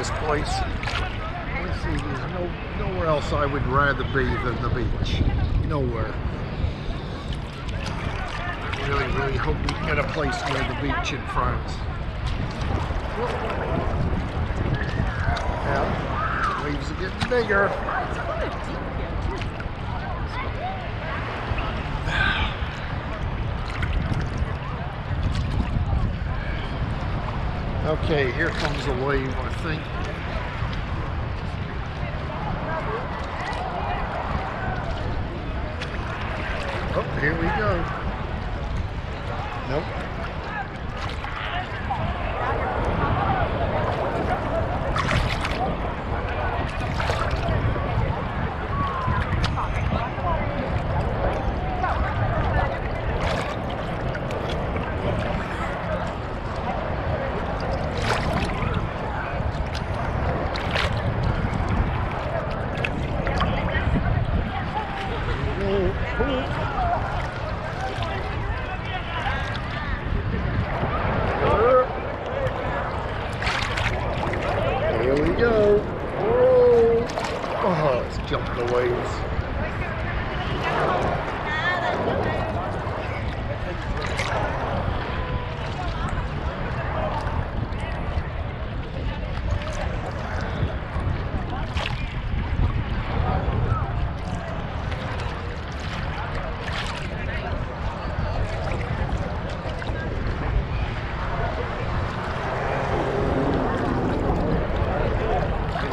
this place. Let's see, there's nowhere else I would rather be than the beach. Nowhere. I really hope we can get a place near the beach in France. Yeah, waves are getting bigger. Okay, here comes a wave, I think. Oh, here we go. Nope. Here we go. Whoa. Oh, it's jumping the waves.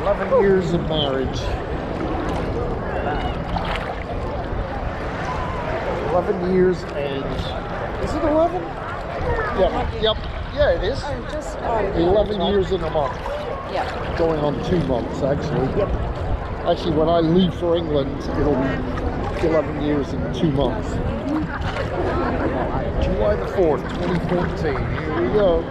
11 years of marriage. 11 years and... Is it 11? Yep. Yeah, it is. Just 11 years in a month. Yeah. Going on 2 months, actually. Yep. Actually, when I leave for England, it'll be 11 years and 2 months. July the 4th, 2014. Here we go.